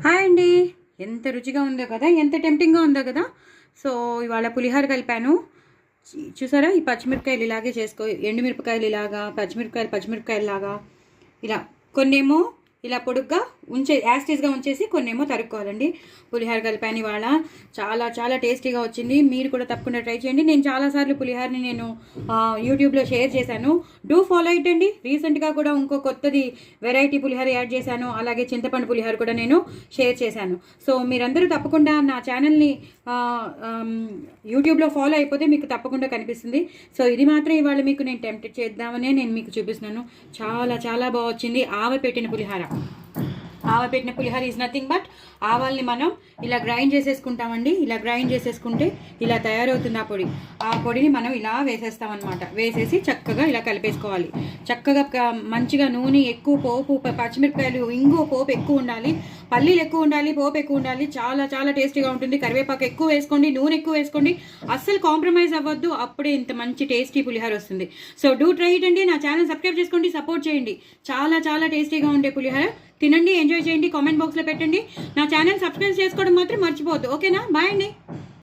Hi అండి. ఎంత రుచిగా ఉందో కదా, ఎంత టెంప్టింగ్గా ఉందో కదా. సో ఇవాళ పులిహోర కలిపాను. చూసారా, ఈ పచ్చిమిరపకాయలు ఇలాగే చేసుకో, ఎండుమిరపకాయలు ఇలాగా, పచ్చిమిరపకాయలు లాగా ఇలా కొన్నేమో ఇలా పొడుగ్గా యాస్టీస్గా ఉంచేసి కొన్నేమో తరుక్కోవాలండి. పులిహోర కలిపాను ఇవాళ. చాలా చాలా టేస్టీగా వచ్చింది. మీరు కూడా తప్పకుండా ట్రై చేయండి. నేను చాలాసార్లు పులిహోరని యూట్యూబ్లో షేర్ చేశాను. డూ ఫాలో ఇట్ అండి. రీసెంట్గా కూడా ఇంకో కొత్తది వెరైటీ పులిహోర యాడ్ చేశాను. అలాగే చింతపండు పులిహోర కూడా నేను షేర్ చేశాను. సో మీరందరూ తప్పకుండా నా ఛానల్ని యూట్యూబ్లో ఫాలో అయిపోతే మీకు తప్పకుండా కనిపిస్తుంది. సో ఇది మాత్రం ఇవాళ మీకు నేను టెంప్ట్ చేద్దామనే నేను మీకు చూపిస్తున్నాను. చాలా చాలా బాగా వచ్చింది. పెట్టిన పులిహోర ఈజ్ నథింగ్ బట్ ఆవాల్ని మనం ఇలా గ్రైండ్ చేసేసుకుంటామండి. ఇలా గ్రైండ్ చేసేసుకుంటే ఇలా తయారవుతుంది ఆ పొడిని మనం ఇలా వేసేస్తామన్నమాట. వేసేసి చక్కగా ఇలా కలిపేసుకోవాలి. చక్కగా మంచిగా నూనె ఎక్కువ, పోపు, పచ్చిమిరపకాయలు, ఇంగు, పోపు ఎక్కువ ఉండాలి, పల్లీలు ఎక్కువ ఉండాలి, పోపు ఎక్కువ ఉండాలి. చాలా చాలా టేస్టీగా ఉంటుంది. కరివేపాకు ఎక్కువ వేసుకోండి, నూనె ఎక్కువ వేసుకోండి. అస్సలు కాంప్రమైజ్ అవ్వద్దు. అప్పుడే ఇంత మంచి టేస్టీ పులిహోర వస్తుంది. సో డూ ట్రై ఇట్ అండి. నా ఛానల్ సబ్స్క్రైబ్ చేసుకోండి, సపోర్ట్ చేయండి. చాలా చాలా టేస్టీగా ఉండే పులిహోర తినండి, ఎంజాయ్ చేయండి. కామెంట్ బాక్స్లో పెట్టండి. నా ఛానల్ సబ్స్క్రైబ్ చేసుకోవడం మాత్రం మర్చిపోవద్దు. ఓకేనా? బాయ్ అండి.